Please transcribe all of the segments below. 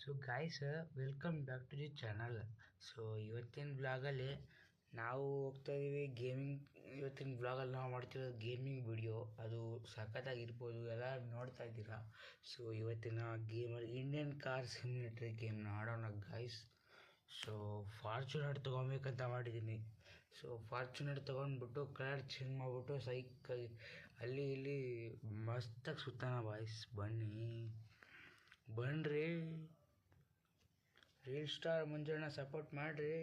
So guys, welcome back to the channel. So ಇವತ್ತಿನ ಬ್ಲಾಗಲ್ಲಿ ನಾವು ಹೋಗ್ತಾ ಇದ್ದೀವಿ ಗೇಮಿಂಗ್. ಇವತ್ತಿನ ಬ್ಲಾಗಲ್ಲಿ ನಾವು ಮಾಡ್ತಿರೋದು ಗೇಮಿಂಗ್ ವಿಡಿಯೋ. ಅದು ಸಖತ್ತಾಗಿರ್ಬೋದು, ಎಲ್ಲ ನೋಡ್ತಾ ಇದ್ದೀರಾ. ಸೊ ಇವತ್ತಿನ ಗೇಮಲ್ಲಿ ಇಂಡಿಯನ್ ಕಾರ್ ಸಿಮ್ಯುಲೇಟರ್ ಗೇಮ್ನ ಆಡೋಣ ಗಾಯ್ಸ್. ಸೊ ಫಾರ್ಚುನರ್ ತೊಗೊಬೇಕಂತ ಮಾಡಿದ್ದೀನಿ. ಸೊ ಫಾರ್ಚುನರ್ ತೊಗೊಂಡ್ಬಿಟ್ಟು ಕಲರ್ ಚೇಂಜ್ ಮಾಡಿಬಿಟ್ಟು ಸೈಕಾಗಿ ಅಲ್ಲಿ ಇಲ್ಲಿ ಮಸ್ತಾಗಿ ಸುತ್ತಾನ ಬಾಯ್ಸ್. ಬನ್ನಿರಿ ರೀಲ್ ಸ್ಟಾರ್ ಮಂಜಣ್ಣ ಸಪೋರ್ಟ್ ಮಾಡಿರಿ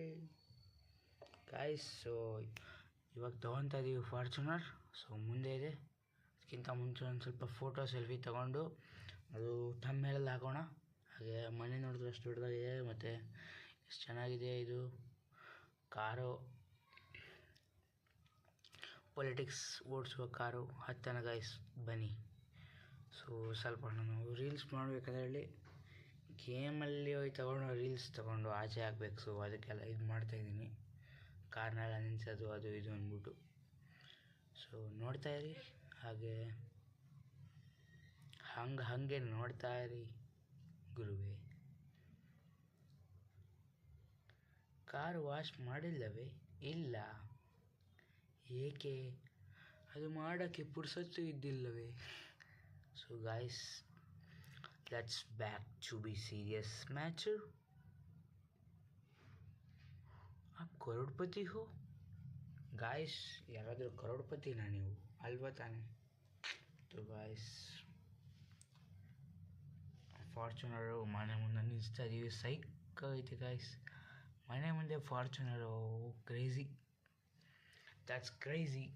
ಗಾಯ್ಸ್. ಸೊ ಇವಾಗ ತೊಗೊತಾ ಇದ್ದೀವಿ ಫಾರ್ಚುನರ್. ಸೊ ಮುಂದೆ ಇದೆ, ಅದಕ್ಕಿಂತ ಮುಂಚೆ ಒಂದು ಸ್ವಲ್ಪ ಫೋಟೋ ಸೆಲ್ಫಿ ತೊಗೊಂಡು ಅದು ಥಂಬ್ನೇಲಲ್ಲಿ ಹಾಕೋಣ. ಹಾಗೆ ಮನೆ ನೋಡಿದ್ರೆ ಅಷ್ಟು ದೊಡ್ಡದಾಗಿದೆ, ಮತ್ತು ಎಷ್ಟು ಚೆನ್ನಾಗಿದೆ ಇದು ಕಾರು. ಪೊಲಿಟಿಕ್ಸ್ ಓಡಿಸುವ ಕಾರು ಹತ್ತನ ಗಾಯ್ಸ್, ಬನ್ನಿ. ಸೊ ಸ್ವಲ್ಪ ನಾನು ರೀಲ್ಸ್ ಮಾಡಬೇಕಾದ್ರೆ ಗೇಮಲ್ಲಿ ಹೋಗಿ ತೊಗೊಂಡು ರೀಲ್ಸ್ ತೊಗೊಂಡು ಆಚೆ ಹಾಕ್ಬೇಕು. ಸೊ ಅದಕ್ಕೆಲ್ಲ ಇದು ಮಾಡ್ತಾಯಿದ್ದೀನಿ, ಕಾರ್ನೆಲ್ಲ ನಿಲ್ಲಿಸೋದು ಅದು ಇದು ಅಂದ್ಬಿಟ್ಟು. ಸೊ ನೋಡ್ತಾ ಇರಿ, ಹಾಗೆ ನೋಡ್ತಾ ಇರಿ ಗುರುವೇ. ಕಾರು ವಾಶ್ ಮಾಡಿಲ್ಲವೇ? ಇಲ್ಲ. ಏಕೆ? ಅದು ಮಾಡೋಕ್ಕೆ ಪುರ್ಸೊತ್ತು ಇದ್ದಿಲ್ಲವೇ? So guys, let's back to be serious matter. आप करोड़पति हो गाइस? ಯಾರಾದರೂ ಕರೋಡ್ಪತಿನಾ ನೀವು? ಅಲ್ವಾ ತಾನೆ? तो गाइस, ಫಾರ್ಚುನರು ಮನೆ ಮುಂದೆ ನಿಲ್ಲಿಸ್ತಾ ಇದ್ದೀವಿ. ಸೈಕಾಗೈತೆ ಗಾಯ್ಸ್, ಮನೆ ಮುಂದೆ Fortuner. Crazy, that's crazy.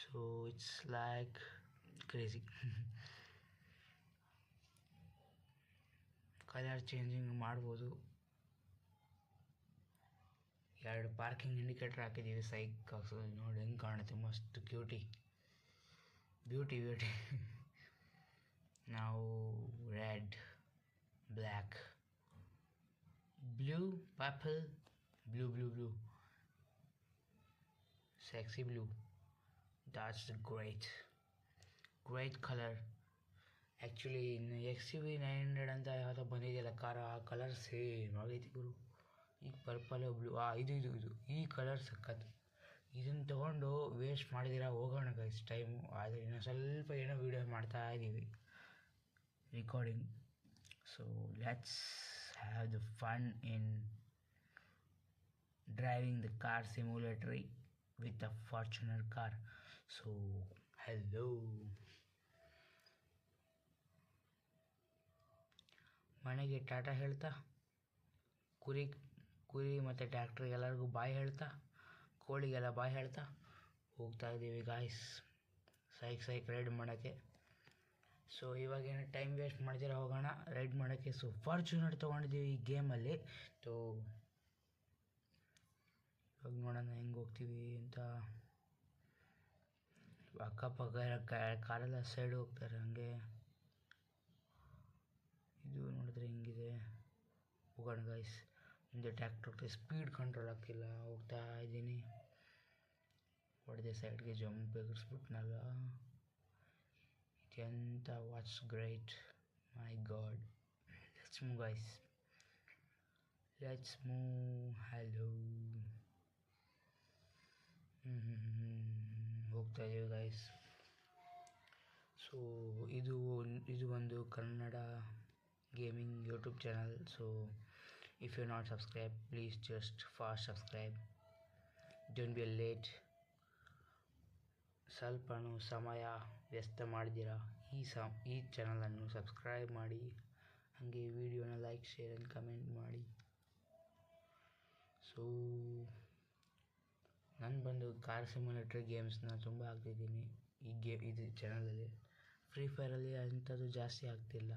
So it's like crazy. Colour changing ಮಾಡ್ಬೋದು. 2 ಪಾರ್ಕಿಂಗ್ ಇಂಡಿಕೇಟರ್ ಹಾಕಿದ್ದೀವಿ. ಸೈಕ್ ಹಾಕ್ಸೋದು ನೋಡಿ ಹೆಂಗೆ ಕಾಣುತ್ತೆ, ಮಸ್ತ್ ಬ್ಯೂಟಿ. ನಾವು red, black, blue, purple, blue, sexy blue. That's the great color. Actually ಇನ್ನು XUV900 ಅಂತ ಯಾವುದೋ ಬಂದಿದೆಯಲ್ಲ ಕಾರು, ಆ ಕಲರ್ ಸೇಮ್ ಆಗೈತಿ ಗುರು. ಈಗ ಪರ್ಪಲ್ ಬ್ಲೂ, ಇದು ಈ ಕಲರ್ ಸಖತ್. ಇದನ್ನು ತೊಗೊಂಡು ವೇಸ್ಟ್ ಮಾಡಿದಿರ ಹೋಗೋಣ ಗೈಸ್ ಟೈಮು. ಆದರೆ ಇನ್ನೂ ಸ್ವಲ್ಪ ಏನೋ ವೀಡಿಯೋ ಮಾಡ್ತಾ ಇದ್ದೀವಿ, recording. So let's have the fun in driving the car simulator with a Fortuner car. So hello, ಮನೆಗೆ ಟಾಟಾ ಹೇಳ್ತಾ, ಕುರಿ ಮತ್ತು ಟ್ಯಾಕ್ಟ್ರಿಗೆಲ್ಲರಿಗೂ ಬಾಯ್ ಹೇಳ್ತಾ, ಕೋಳಿಗೆಲ್ಲ ಬಾಯ್ ಹೇಳ್ತಾ ಹೋಗ್ತಾ ಇದ್ದೀವಿ ಗಾಯ್ಸ್ ಸೈಕ್ ರೈಡ್ ಮಾಡೋಕ್ಕೆ. ಸೊ ಇವಾಗೇನು ಟೈಮ್ ವೇಸ್ಟ್ ಮಾಡ್ತೀರ, ಹೋಗೋಣ ರೈಡ್ ಮಾಡೋಕ್ಕೆ. ಸೊ ಫಾರ್ಚುನರ್ ತೊಗೊಂಡಿದ್ದೀವಿ ಈ ಗೇಮಲ್ಲಿ. ತೋ ಇವಾಗ ನೋಡೋಣ ಹೆಂಗೆ ಹೋಗ್ತೀವಿ ಅಂತ. ಅಕ್ಕಪಕ್ಕ ಕಾರೆಲ್ಲ ಸೈಡ್ ಹೋಗ್ತಾರೆ, ಹಂಗೆ ಇದು ನೋಡಿದ್ರೆ ಹಿಂಗಿದೆ. ಹೋಗೋಣ ಗೈಸ್. ಮುಂದೆ ಟ್ಯಾಕ್ಟ್ರ್ ಸ್ಪೀಡ್ ಕಂಟ್ರೋಲ್ ಆಗ್ತಿಲ್ಲ, ಹೋಗ್ತಾ ಇದ್ದೀನಿ. ಹೊಡೆದೆ ಸೈಡ್ಗೆ, ಜಂಪ್ ಎಗರಿಸ್ಬಿಟ್ನಲ್ಲ. ಇದೆಂತ what's great, my god. Let's move guys, let's move. Hello, ಹೋಗ್ತಾ ಇದ್ದೀವಿ ಗೈಸ್. ಸೊ ಇದು ಒಂದು Kannada gaming YouTube channel. So if you not subscribe, please just fast subscribe, don't be late. ಸ್ವಲ್ಪನೂ ಸಮಯ ವ್ಯರ್ಥ ಮಾಡಿದ್ದೀರಾ, ಈ ಚಾನಲನ್ನು ಸಬ್ಸ್ಕ್ರೈಬ್ ಮಾಡಿ. ಹಾಗೆ ವಿಡಿಯೋನ ಲೈಕ್, ಶೇರ್ ಆ್ಯಂಡ್ ಕಮೆಂಟ್ ಮಾಡಿ. ಸೊ ನಾನು ಬಂದು ಕಾರ್ ಸಿಮ್ಯುಲೇಟರ್ ಗೇಮ್ಸ್ನ ತುಂಬ ಆಗ್ತಿದ್ದೀನಿ ಇದು ಚಾನಲಲ್ಲಿ. ಫ್ರೀ ಫೈರಲ್ಲಿ ಅಂಥದ್ದು ಜಾಸ್ತಿ ಆಗ್ತಿಲ್ಲ.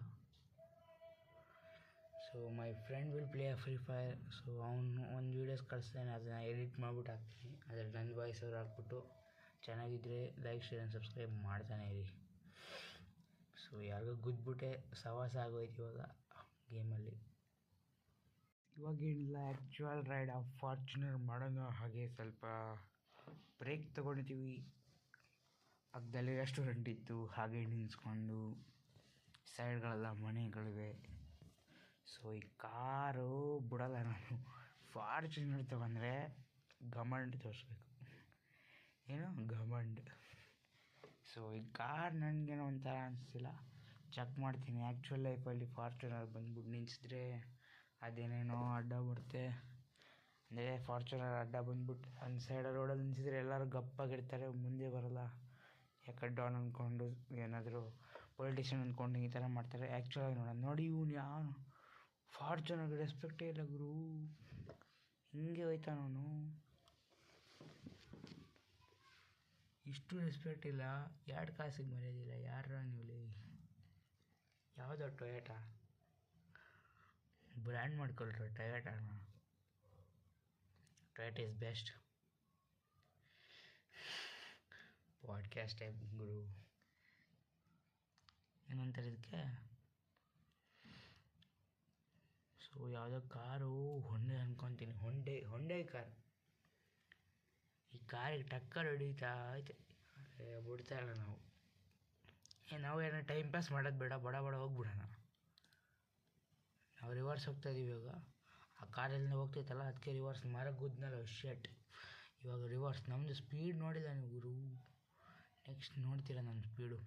So my friend will play a free fire. So ಅವನು ಒಂದು ವೀಡಿಯೋಸ್ ಕಳಿಸ್ತಾನೆ, ಅದನ್ನು ಎಡಿಟ್ ಮಾಡ್ಬಿಟ್ಟು ಹಾಕ್ತೀನಿ. ಆದರೆ ನನ್ನ ವಾಯ್ಸ್ ಅವ್ರು ಹಾಕ್ಬಿಟ್ಟು ಚೆನ್ನಾಗಿದ್ದರೆ ಲೈಕ್, ಶೇರ್ ಆ್ಯಂಡ್ ಸಬ್ಸ್ಕ್ರೈಬ್ ಮಾಡ್ತಾನೆ ಇರಿ. ಸೊ ಯಾರಿಗೂ ಗುದ್ಬಿಟ್ಟೆ ಸವಾಸ ಆಗೋಯ್ತು ಇವಾಗ ಗೇಮಲ್ಲಿ. ಇವಾಗೇನಿಲ್ಲ, ಆ್ಯಕ್ಚುಯಲ್ ರೈಡ್ ಆಫ್ ಫಾರ್ಚುನರ್ ಮಾಡೋಣ. ಹಾಗೆ ಸ್ವಲ್ಪ ಬ್ರೇಕ್ ತೊಗೊಂಡಿದ್ದೀವಿ. ಪಕ್ಕದಲ್ಲಿ ರೆಸ್ಟೋರೆಂಟ್ ಇತ್ತು, ಹಾಗೆ ನಿಲ್ಲಿಸ್ಕೊಂಡು ಸೈಡ್ಗಳೆಲ್ಲ ಮನೆಗಳಿವೆ. ಸೊ ಈ ಕಾರು ಬಿಡಲ್ಲ ನಾನು. ಫಾರ್ಚುನರ್ ತಗೊಂಡ್ರೆ ಗಮಂಡ್ ತೋರಿಸ್ಬೇಕು, ಏನು ಗಮಂಡ್. ಸೊ ಈ ಕಾರ್ ನನಗೇನೋ ಒಂಥರ ಅನಿಸ್ತಿಲ್ಲ. ಚೆಕ್ ಮಾಡ್ತೀನಿ. ಆ್ಯಕ್ಚುಲ್ ಲೈಫಲ್ಲಿ ಫಾರ್ಚುನರ್ ಬಂದ್ಬಿಟ್ಟು ನಿಲ್ಸಿದ್ರೆ ಅದೇನೇನೋ ಅಡ್ಡ ಬರುತ್ತೆ. ಅಂದರೆ ಫಾರ್ಚುನರ್ ಅಡ್ಡ ಬಂದ್ಬಿಟ್ಟು ಒಂದು ಸೈಡ್ ರೋಡಲ್ಲಿ ನಿಲ್ಸಿದ್ರೆ ಎಲ್ಲರೂ ಗಪ್ಪಾಗಿರ್ತಾರೆ, ಮುಂದೆ ಬರೋಲ್ಲ. ಯಾಕಡೆ ಡೌನ್ ಅಂದ್ಕೊಂಡು ಏನಾದರೂ ಪೊಲಿಟಿಷಿಯನ್ ಅಂದ್ಕೊಂಡು ಈ ಥರ ಮಾಡ್ತಾರೆ. ಆ್ಯಕ್ಚುಲಾಗಿ ನೋಡಿ ಇವನು ಯಾವ ಫಾರ್ಚುನರ್ಗೆ ರೆಸ್ಪೆಕ್ಟೇ ಇಲ್ಲ ಗುರು, ಹಿಂಗೆ ಹೋಯ್ತಾನವನು. ಇಷ್ಟು ರೆಸ್ಪೆಕ್ಟ್ ಇಲ್ಲ, 2 ಕಾಸಿಗೆ ಮರ್ಯಾದಿಲ್ಲ. ಯಾರ ನೀವು? ಯಾವುದೋ ಟೊಯೋಟಾ ಬ್ರ್ಯಾಂಡ್ ಮಾಡ್ಕೊಳ್ರಿ ಟೊಯೋಟಾನ. Toyota is best. Podcast type ಗುರು. ಏನಂತಾರೆ ಇದಕ್ಕೆ? ಸೊ ಯಾವುದೋ ಕಾರು ಹೊಂಡೆ ಅನ್ಕೊತೀನಿ, ಹೊಂಡೆ ಕಾರ್. ಈ ಕಾರಿಗೆ ಟಕ್ಕರ್ ಹೊಡಿತಾ ಐತೆ, ಬಿಡ್ತಾ ಇಲ್ಲ ನಾವು. ನಾವು ಏನೋ ಟೈಮ್ ಪಾಸ್ ಮಾಡೋದು ಬೇಡ, ಬಡ ಹೋಗ್ಬಿಡೋಣ. ನಾವು ರಿವರ್ಸ್ ಹೋಗ್ತಾ ಇದೀವಿ ಇವಾಗ. ಆ ಕಾರಲ್ಲಿ ಹೋಗ್ತೈತಲ್ಲ, ಅದಕ್ಕೆ ರಿವರ್ಸ್ ಮಾರಕ್ಕೆ ಗುದ್ನಲ್ಲ ಶರ್ಟ್. ಇವಾಗ ರಿವರ್ಸ್. ನಮ್ಮದು ಸ್ಪೀಡ್ ನೋಡಿಲ್ಲ ನೀವು ಗುರು. ನೆಕ್ಸ್ಟ್ ನೋಡ್ತೀರ ನಮ್ಮ ಸ್ಪೀಡು.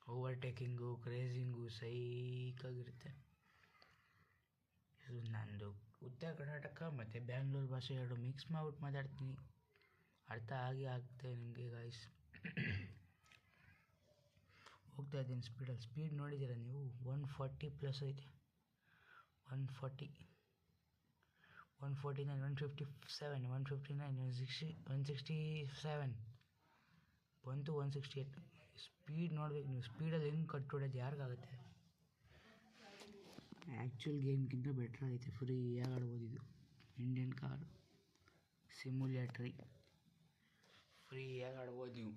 ಓವರ್ಟೇಕಿಂಗು, ಕ್ರೇಜಿಂಗು ಸೈಕಾಗಿರುತ್ತೆ. ಇದು ನಂದು ಉತ್ತರ ಕರ್ನಾಟಕ ಮತ್ತು ಬ್ಯಾಂಗ್ಳೂರು ಭಾಷೆ 2 ಮಿಕ್ಸ್ ಮಾಡ್ಬಿಟ್ಟು ಮಾತಾಡ್ತೀನಿ. ಅರ್ಥ ಆಗುತ್ತೆ ನಿಮಗೆ ಗಾಯ್ಸ್. ಹೋಗ್ತಾ ಇದ್ದೀನಿ ಸ್ಪೀಡಲ್ಲಿ. ಸ್ಪೀಡ್ ನೋಡಿದ್ದೀರ ನೀವು? 140+ ಐತೆ. 140, 149, 157, 159, 167 ಬಂತು. 168 ಸ್ಪೀಡ್ ನೋಡ್ಬೇಕು ನೀವು. ಸ್ಪೀಡಲ್ಲಿ ಹೆಂಗೆ ಕಟ್ಟೊಡೋದು ಯಾರಿಗಾಗುತ್ತೆ? ಆ್ಯಕ್ಚುಲ್ ಗೇಮ್ಗಿಂತ ಬೆಟ್ರ್ ಐತೆ. ಫ್ರೀಯಾಗಿ ಆಡ್ಬೋದು ಇದು. ಇಂಡಿಯನ್ ಕಾರ್ ಸಿಮ್ಯುಲೇಟ್ರಿ ಫ್ರೀಯಾಗಿ ಆಡ್ಬೋದು ನೀವು.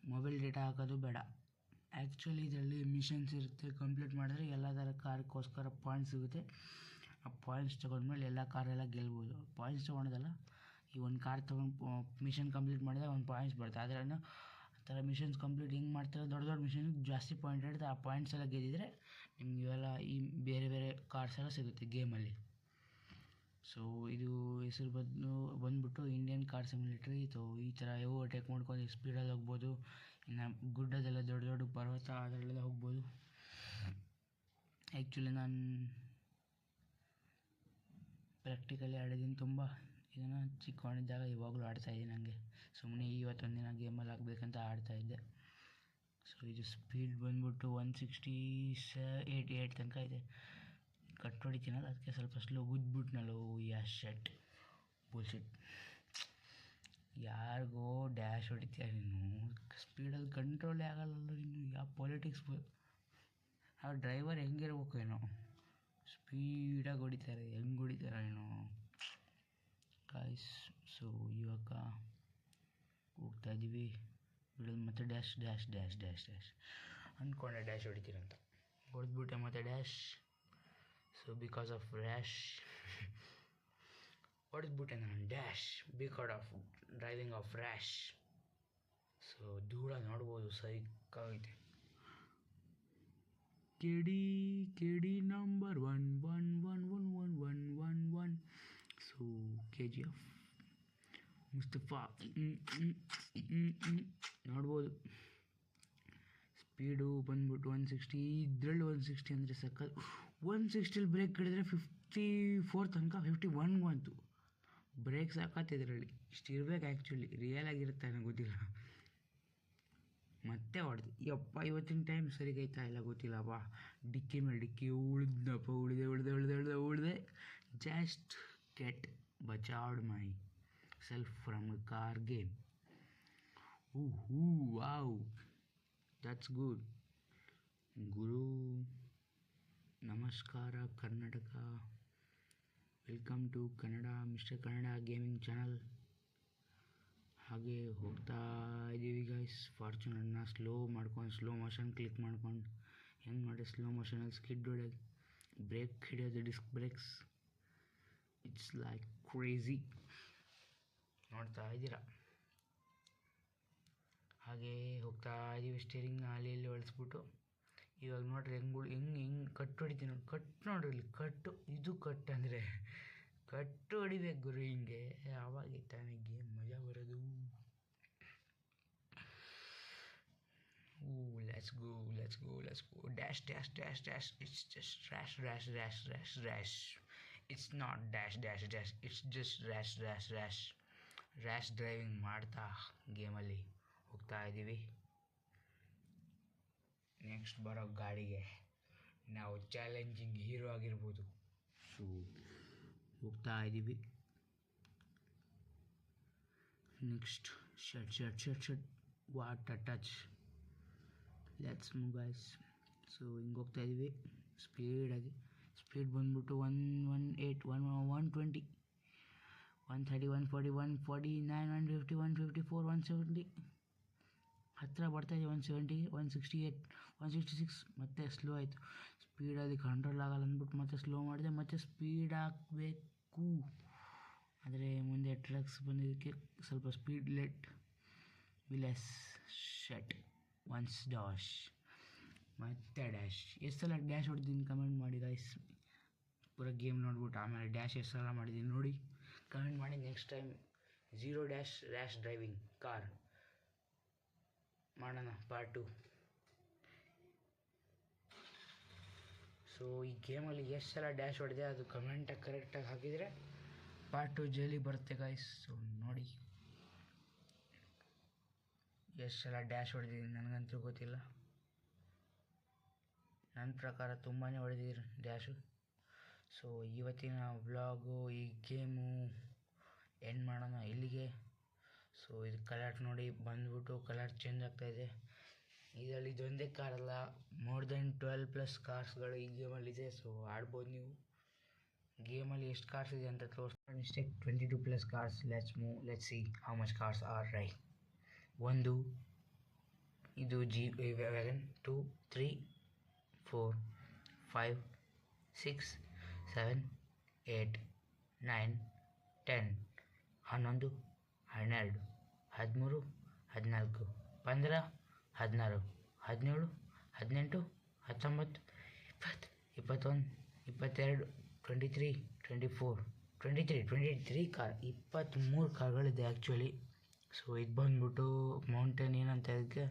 ಮೊಬೈಲ್ ಡೇಟಾ ಹಾಕೋದು ಬೇಡ. ಆ್ಯಕ್ಚುಲಿ ಇದರಲ್ಲಿ ಮಿಷನ್ಸ್ ಇರುತ್ತೆ. ಕಂಪ್ಲೀಟ್ ಮಾಡಿದ್ರೆ ಎಲ್ಲ ಥರ ಕಾರ್ಗೋಸ್ಕರ ಪಾಯಿಂಟ್ಸ್ ಸಿಗುತ್ತೆ. ಆ ಪಾಯಿಂಟ್ಸ್ ತೊಗೊಂಡ್ಮೇಲೆ ಎಲ್ಲ ಕಾರೆಲ್ಲ ಗೆಲ್ಬೋದು. ಪಾಯಿಂಟ್ಸ್ ತೊಗೊಳೋದಲ್ಲ, ಈ ಒಂದು ಕಾರ್ ತೊಗೊಂಡು ಮಿಷನ್ ಕಂಪ್ಲೀಟ್ ಮಾಡಿದ್ರೆ ಒಂದು ಪಾಯಿಂಟ್ಸ್ ಬರುತ್ತೆ. ಆದರೆ ಆ ಥರ ಮಿಷನ್ಸ್ ಕಂಪ್ಲೀಟ್ ಹಿಂಗೆ ಮಾಡ್ತಾರೆ, ದೊಡ್ಡ ಮಿಷನ್ಗೆ ಜಾಸ್ತಿ ಪಾಯಿಂಟ್ ಇರುತ್ತೆ. ಆ ಪಾಯಿಂಟ್ಸ್ ಎಲ್ಲ ಗೆದ್ದಿದ್ರೆ ನಿಮ್ಗೆ ಇವೆಲ್ಲ ಈ ಬೇರೆ ಬೇರೆ ಕಾರ್ಸ್ ಎಲ್ಲ ಸಿಗುತ್ತೆ ಗೇಮಲ್ಲಿ. ಸೊ ಇದು ಹೆಸರು ಬಂದ್ಬಿಟ್ಟು ಇಂಡಿಯನ್ ಕಾರ್ ಸಿಮ್ಯುಲೇಟ್ರಿ. ಈ ಥರ ಓವರ್ಟೇಕ್ ಮಾಡ್ಕೊಂಡು ಸ್ಪೀಡಲ್ಲಿ ಹೋಗ್ಬೋದು. ಇನ್ನು ಗುಡ್ಡದೆಲ್ಲ ದೊಡ್ಡ ಪರ್ವತ ಅದರಲ್ಲೆಲ್ಲ ಹೋಗ್ಬೋದು. ಆ್ಯಕ್ಚುಲಿ ನಾನು ಪ್ರಾಕ್ಟಿಕಲಿ ಆಡಿದ್ದೀನಿ ತುಂಬ. ಇದನ್ನು ಚಿಕ್ಕವನಿದ್ದಾಗ ಇವಾಗಲೂ ಆಡ್ತಾಯಿದ್ದೀನಿ. ನನಗೆ ಸುಮ್ಮನೆ ಇವತ್ತೊಂದಿನ ಗೇಮಲ್ಲಿ ಆಗಬೇಕಂತ ಆಡ್ತಾಯಿದ್ದೆ. ಸೊ ಇದು ಸ್ಪೀಡ್ ಬಂದ್ಬಿಟ್ಟು 168 ತನಕ ಇದೆ. ಕಟ್ಟೊಡಿತೀನಲ್ಲ, ಅದಕ್ಕೆ ಸ್ವಲ್ಪ ಸ್ಲೋ ಗುದ್ಬಿಟ್ನಲ್ಲೋ. Shut bullshit. ಯಾರಿಗೋ ಡ್ಯಾಶ್ ಹೊಡಿತೀಯ ನೀನು? ಸ್ಪೀಡಲ್ಲಿ ಕಂಟ್ರೋಲೇ ಆಗಲ್ಲ ನೀನು. ಯಾವ ಪಾಲಿಟಿಕ್ಸ್ ಆ ಡ್ರೈವರ್ ಹೆಂಗಿರ್ಬೇಕು ಏನೋ, ಸ್ಪೀಡಾಗಿ ಹೊಡಿತಾರೆ. ಹೆಂಗೆ ಹೊಡಿತಾರೆ ಏನೋ ಗಾಯ್ಸ್. ಸೊ ಇವಾಗ ಹೋಗ್ತಾ ಇದ್ದೀವಿ. ಬಿಡೋದು ಮತ್ತೆ ಡ್ಯಾಶ್ ಅಂದ್ಕೊಂಡೆ ಡ್ಯಾಶ್ ಹೊಡಿತೀರಂತ, ಹೊಡೆದ್ಬಿಟ್ಟೆ ಮತ್ತೆ dash. So because of rash ಹೊಡೆದ್ಬಿಟ್ಟೆ ನಾನು dash, because of driving of rash. So ದೂರ ನೋಡ್ಬೋದು, ಸೈಕಾಗೈತೆ. KD number 1111111. So KGF Mustafa ನೋಡ್ಬೋದು. ಸ್ಪೀಡು ಬಂದ್ಬಿಟ್ಟು 160. ಇದರಲ್ಲಿ 160 ಅಂದರೆ ಸಕ್ಕತ್. 160 ಬ್ರೇಕ್ ಹಿಡಿದ್ರೆ 54 ತನಕ 51 ಬಂತು. ಬ್ರೇಕ್ ಸಾಕತ್ತೆ ಇದರಲ್ಲಿ. ಇಷ್ಟು ಇರಬೇಕು ಆ್ಯಕ್ಚುಲಿ. ರಿಯಲ್ ಆಗಿರುತ್ತೆ ನನಗೆ ಗೊತ್ತಿಲ್ಲ. ಮತ್ತೆ ಹೊಡೆದು ಯಪ್ಪ, ಇವತ್ತಿನ ಟೈಮ್ ಸರಿಗೈತಾ ಇಲ್ಲ ಗೊತ್ತಿಲ್ಲಪ್ಪ. ಡಿಕ್ಕಿ ಮೇಲೆ ಡಿಕ್ಕಿ ಉಳಿದೆ. ಜಸ್ಟ್ ಗೆಟ್ ಬಚಾವ್ಡ್ myself from a car game. Wow, that's good ಗುರು. ನಮಸ್ಕಾರ Karnataka. Welcome to Kannada, mister Kannada gaming channel. ಹಾಗೆ ಹೋಗ್ತಾ ಇದ್ದೀವಿ ಗೈಸ್. ಫಾರ್ಚುನರ್ನ ಸ್ಲೋ ಮೋಷನ್ ಕ್ಲಿಕ್ ಮಾಡ್ಕೊಂಡು ಹೆಂಗೆ ಮಾಡಿ ಸ್ಲೋ ಮೋಷನಲ್ಲಿ ಸ್ಕಿಡ್ ಹೊಡೆಯೋದು, ಬ್ರೇಕ್ ಹಿಡಿಯೋದು, disc brakes. It's like crazy. ನೋಡ್ತಾ ಇದ್ದೀರಾ. ಹಾಗೇ ಹೋಗ್ತಾ ಇದ್ದೀವಿ. ಸ್ಟೇರಿಂಗ್ ಅಲ್ಲಿ ಇಲ್ಲಿ ಒಳಿಸ್ಬಿಟ್ಟು. ಇವಾಗ ನೋಡ್ರಿ ಹೆಂಗೆ ಕಟ್ಟು ಹೊಡಿತೀನಿ ನೋಡಿ, ಕಟ್ಟು ನೋಡ್ರಿ ಕಟ್ಟು, ಇದು ಕಟ್ಟು ಅಂದರೆ ಕಟ್ಟು ಹೊಡಿಬೇಕು ಗುರು, ಹಿಂಗೆ ಆವಾಗ ತಾನೇ ಗೇಮ್ ಮಜಾ ಬರೋದು. Let's go. Dash. It's just rash. It's not dash. It's just rash. Rash driving ಮಾಡ್ತಾ ಗೇಮಲ್ಲಿ ಹೋಗ್ತಾ ಇದ್ದೀವಿ. ನೆಕ್ಸ್ಟ್ ಬರೋ ಗಾಡಿಗೆ ನಾವು ಚಾಲೆಂಜಿಂಗ್ ಹೀರೋ ಆಗಿರ್ಬೋದು. ಸೊ ಹೋಗ್ತಾ ಇದ್ದೀವಿ. Next shut what a touch. Let's move guys. So ಹಿಂಗೆ ಹೋಗ್ತಾ ಇದ್ದೀವಿ ಸ್ಪೀಡಾಗಿ. ಸ್ಪೀಡ್ ಬಂದ್ಬಿಟ್ಟು 118, 120, 130, 140, 149, 150, 154, 170. ಹತ್ತಿರ ಬರ್ತಾಯಿದೆ 170, 168, 166. ಮತ್ತೆ ಸ್ಲೋ ಆಯಿತು. ಸ್ಪೀಡಲ್ಲಿ ಕಂಟ್ರೋಲ್ ಆಗಲ್ಲ ಅಂದ್ಬಿಟ್ಟು ಮತ್ತೆ ಸ್ಲೋ ಮಾಡಿದೆ. ಮತ್ತೆ ಸ್ಪೀಡ್ ಆಗಬೇಕು, ಆದರೆ ಮುಂದೆ ಟ್ರಕ್ಸ್ ಬಂದಿದ್ದಕ್ಕೆ ಸ್ವಲ್ಪ ಸ್ಪೀಡ್ ಲೆಟ್ ವಿಲೆಸ್ ಶಟ್. ಒನ್ಸ್ ಡ್ಯಾಶ್, ಮತ್ತೆ ಡ್ಯಾಶ್. ಎಷ್ಟು ಸಲ ಡ್ಯಾಶ್ ಹೊಡೆದಿದ್ದೀನಿ ಕಮೆಂಟ್ ಮಾಡಿ ಗೈಸ್. ಪೂರ ಗೇಮ್ ನೋಡ್ಬಿಟ್ಟು ಆಮೇಲೆ ಡ್ಯಾಶ್ ಎಷ್ಟು ಸಲ ಮಾಡಿದ್ದೀನಿ ನೋಡಿ ಕಮೆಂಟ್ ಮಾಡಿ. Next time 0 dash rash driving car ಮಾಡೋಣ ಪಾರ್ಟ್ 2. ಸೊ ಈ ಗೇಮಲ್ಲಿ ಎಷ್ಟು ಸಲ ಡ್ಯಾಶ್ ಹೊಡೆದೆ ಅದು ಕಮೆಂಟಾಗಿ ಕರೆಕ್ಟಾಗಿ ಹಾಕಿದರೆ ಪಾರ್ಟ್ 2 ಜಲ್ದಿ ಬರುತ್ತೆ ಗೈಸ್. ಸೊ ನೋಡಿ ಎಷ್ಟು ಸಲ ಡ್ಯಾಶ್ ಹೊಡೆದಿದ್ದೀನಿ ನನಗಂತೂ ಗೊತ್ತಿಲ್ಲ. ನನ್ನ ಪ್ರಕಾರ ತುಂಬಾ ಹೊಡೆದಿದ್ದೀನಿ ಡ್ಯಾಶು. ಸೊ ಇವತ್ತಿನ ವ್ಲಾಗು, ಈ ಗೇಮು ಎಂಡ್ ಮಾಡೋಣ ಇಲ್ಲಿಗೆ. ಸೊ ಇದು ಕಲರ್ ನೋಡಿ ಬಂದ್ಬಿಟ್ಟು ಕಲರ್ ಚೇಂಜ್ ಆಗ್ತಾಯಿದೆ. ಇದರಲ್ಲಿ ಇದೊಂದೇ ಕಾರಲ್ಲ, ಮೋರ್ ದೆನ್ 12+ ಕಾರ್ಸ್ಗಳು ಈ ಗೇಮಲ್ಲಿದೆ. ಸೊ ಆಡ್ಬೋದು ನೀವು. ಗೇಮಲ್ಲಿ ಎಷ್ಟು ಕಾರ್ಸ್ ಇದೆ ಅಂತ ತೋರಿಸ್ತಾರೆ. Mistake 22+ cars. Let's see how much cars are right. 1 ಇದು ವ್ಯಾಗನ್, 2, 3, 4, 5, 6, 7, 8, 9, 10, 11, 12, 13, 14, 15, 16, 17, 18, 19, 20, 21, 22, 23, 24, 23 ಕಾರ್, 23 ಕಾರ್ಗಳಿದೆ ಆ್ಯಕ್ಚುಲಿ. ಸೊ ಇದು ಬಂದ್ಬಿಟ್ಟು ಮೌಂಟೇನ್ ಏನಂತ ಇದಕ್ಕೆ,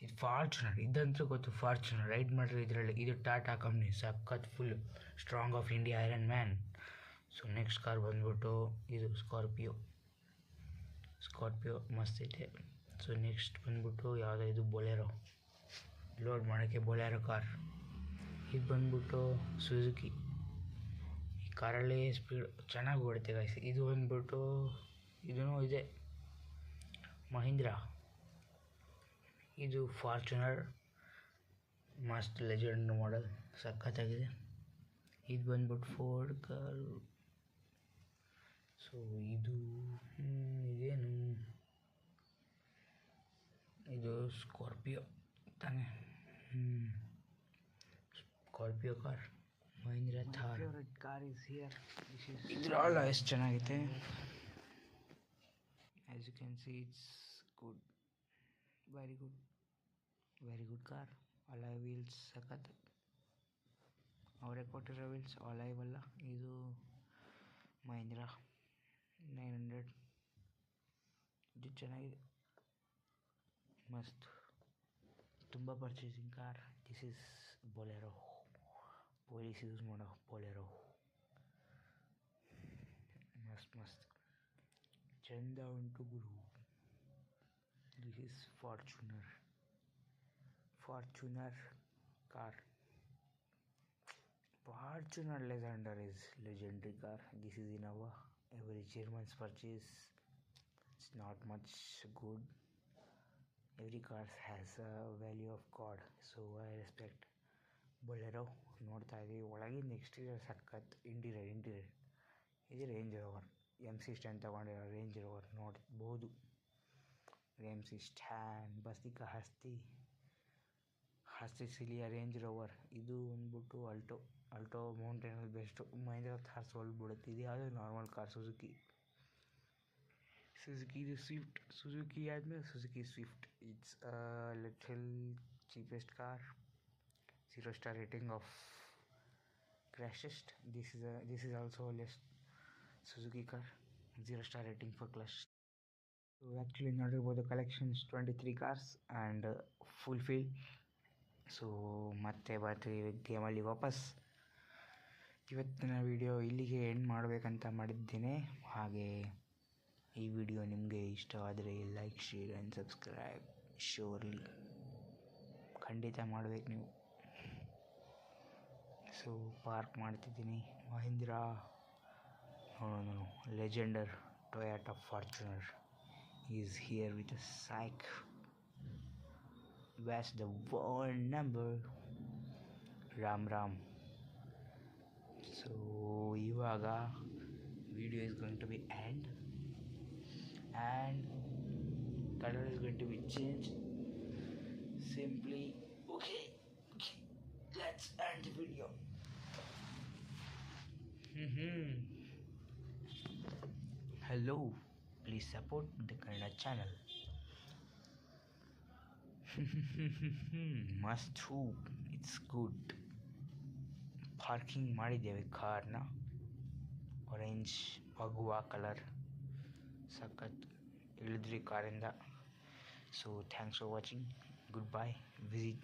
ಇದು ಫಾರ್ಚುನರ್. ಇದಂತೂ ಗೊತ್ತು, ಫಾರ್ಚುನರ್ ರೈಡ್ ಮಾಡಿರಿ ಇದರಲ್ಲಿ. ಇದು ಟಾಟಾ ಕಂಪ್ನಿ, ಸಖತ್ full strong of India iron man. So next car ಬಂದ್ಬಿಟ್ಟು ಇದು ಸ್ಕಾರ್ಪಿಯೋ ಮಸ್ತ್ ಐತೆ. ಸೊ ನೆಕ್ಸ್ಟ್ ಬಂದ್ಬಿಟ್ಟು ಯಾವುದೋ ಇದು ಬೊಲೆರೋ, ಲೋಡ್ ಮಾಡೋಕ್ಕೆ ಬೊಲೆರೋ ಕಾರ್. ಇದು ಬಂದ್ಬಿಟ್ಟು ಸುಜುಕಿ. ಈ ಕಾರಲ್ಲಿ ಸ್ಪೀಡ್ ಚೆನ್ನಾಗಿ ಓಡುತ್ತೆ ಗೈಸ್. ಇದು ಬಂದ್ಬಿಟ್ಟು ಇದೂ ಇದೆ ಮಹೀಂದ್ರಾ. ಇದು ಫಾರ್ಚುನರ್, ಮಸ್ತ್ ಲೆಜೆಂಡ್ ಮಾಡೆಲ್, ಸಖತ್ತಾಗಿದೆ. ಇದು ಬಂದ್ಬಿಟ್ಟು ಫೋರ್ಡ್ ಕಾರು. ಸೊ ಇದೇನು, ಇದು ಸ್ಕಾರ್ಪಿಯೋ ತಾನೆ. Scorpio car, Mahindra Thar. ಇದ್ರಲ್ಲ ಎಷ್ಟು ಚೆನ್ನಾಗೈತೆ. As you can see it's good, very good car. Alloy wheels ಸಖತ್, ಅವರೇ ಕೊಟ್ಟಿರೋ ವೀಲ್ಸ್, ಅಲಾಯ್ ಅಲ್ಲ. ಇದು ಮಹೀಂದ್ರಾ 900. ಇದು ಚೆನ್ನಾಗಿದೆ, ಮಸ್ತ್, ತುಂಬ purchasing car. This is Bolero, police use ಮಾಡೋ ಬೊಲೆರೋ. ಮಸ್ತ್ ಚೆಂದ ಉಂಟು ಗುರು. This is Fortuner car. Fortuner Legender is legendary car. This is Innova. Every German's purchase. It's not much good. Every car has a value of God. So I respect Bolero. ನೋಡ್ತಾ ಇದ್ದೀವಿ ಒಳಗಿನ exterior ಸಖತ್. Interior ಇದು Range Rover, MC stand ತಗೊಂಡಿರೋ Range Rover ನೋಡ್ಬೋದು. MC stand, ಬಸ್ತಿಕ ಹಸ್ತಿ ಸಿಲಿಯ ರೇಂಜ್ ರೋವರ್. ಇದು ಬಂದ್ಬಿಟ್ಟು ಅಲ್ಟೋ ಮೌಂಟೇನಲ್ಲಿ ಬೆಸ್ಟು. ಮಹೀಂದ್ರಾ ಥಾರ್ ಸೋಲ್ಬಿಡುತ್ತೆ. ಇದು ಯಾವುದೋ ನಾರ್ಮಲ್ ಕಾರ್, ಸುಜುಕಿ. ಇದು ಸ್ವಿಫ್ಟ್. ಸುಜುಕಿ ಆದಮೇಲೆ Suzuki Swift. It's little cheapest car. 0 star rating of crashed. This is also a less Suzuki car, 0 star rating for clutch. So actually ನೋಡಿರ್ಬೋದು collections 23 cars and fulfil. So ಮತ್ತೆ ಬರ್ತೀವಿ ಗೇಮಲ್ಲಿ ವಾಪಸ್. ಇವತ್ತಿನ video ಇಲ್ಲಿಗೆ end ಮಾಡಬೇಕಂತ ಮಾಡಿದ್ದೇನೆ. ಹಾಗೆ ಈ ವಿಡಿಯೋ ನಿಮಗೆ ಇಷ್ಟವಾದರೆ like, share and subscribe shortly ಖಂಡಿತ ಮಾಡಬೇಕು ನೀವು. ಸೊ ಪಾರ್ಕ್ ಮಾಡ್ತಿದ್ದೀನಿ. Mahindra Legendre Toyota Fortuner is here with a psych. Where's the world number? Ram. So ivaga video is going to be end and color is going to be changed simply. Okay, let's end the video. Hello, please support the Kannada channel. Must hope it's good. Parking ಮಾಡಿದ್ದೇವೆ ಕಾರ್ನ. Orange ಭಗವಾ colour ಸಖತ್ ಇಳಿದ್ರಿ ಕಾರಿಂದ. So thanks for watching. Goodbye. Visit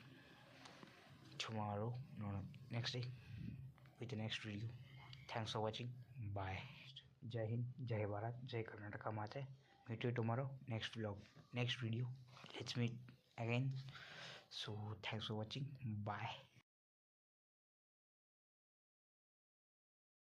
tomorrow. ನೋಡೋಣ next day with next video. Thanks for watching. Bye. ಜೈ ಹಿಂದ್, ಜೈ ಭಾರತ್, ಜೈ ಕರ್ನಾಟಕ ಮಾತೆ. Meet you tomorrow, next vlog, next video. Let's meet again. So thanks for watching. Bye.